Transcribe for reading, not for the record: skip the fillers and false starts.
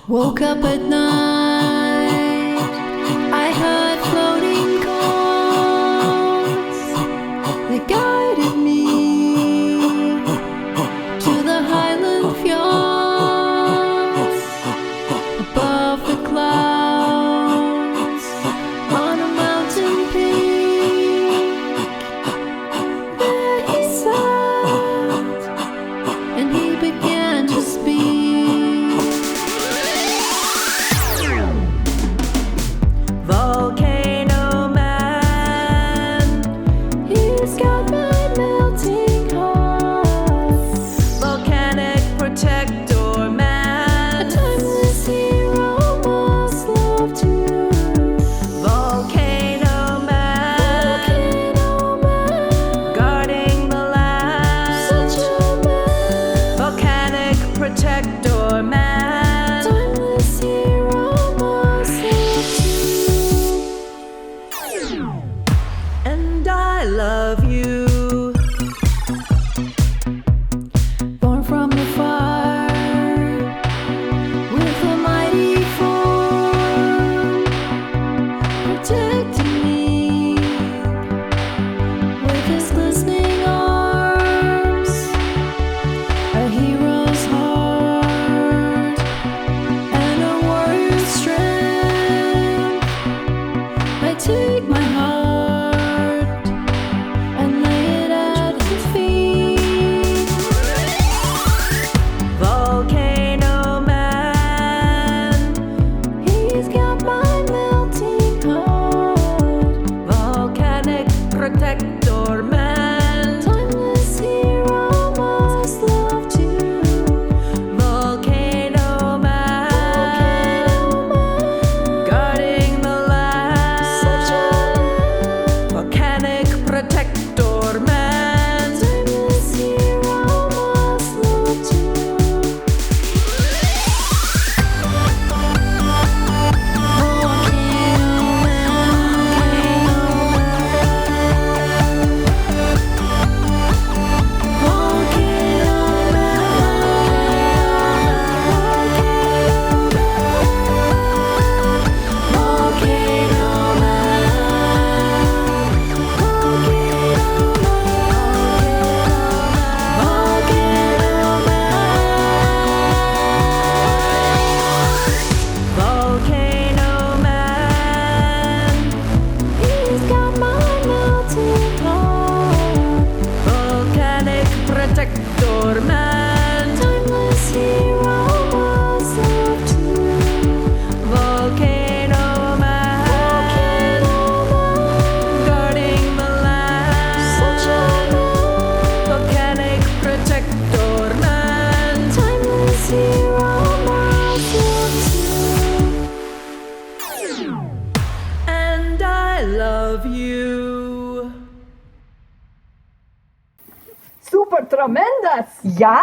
Woke up at night, I heard floating chords that guided me to the highland fjords above the clouds on a mountain peak. There he sat and he began to speak. Volcano Man, he's got my melting heart. Volcanic protector man, a timeless hero must love too. Volcano Man, guarding the land, such a man. Volcanic protector man, timeless hero must love too. And I love you. Born from the fire with a mighty form, protecting me with his glistening arms. A hero's heart and a warrior's strength. I take my heart and lay it at his feet. Volcano Man, he's got my melting heart. Volcanic protector man, timeless hero must love too. Volcano Man, guarding the land, such a man. Volcanic protector man, timeless hero must love too. Volcano Man, he's got my melting heart. Volcanic protector man, timeless hero must love too. Volcano Man, guarding the land, such a man. Volcanic protector man, timeless hero must love too. And I love you. Super, tremendous! Ja!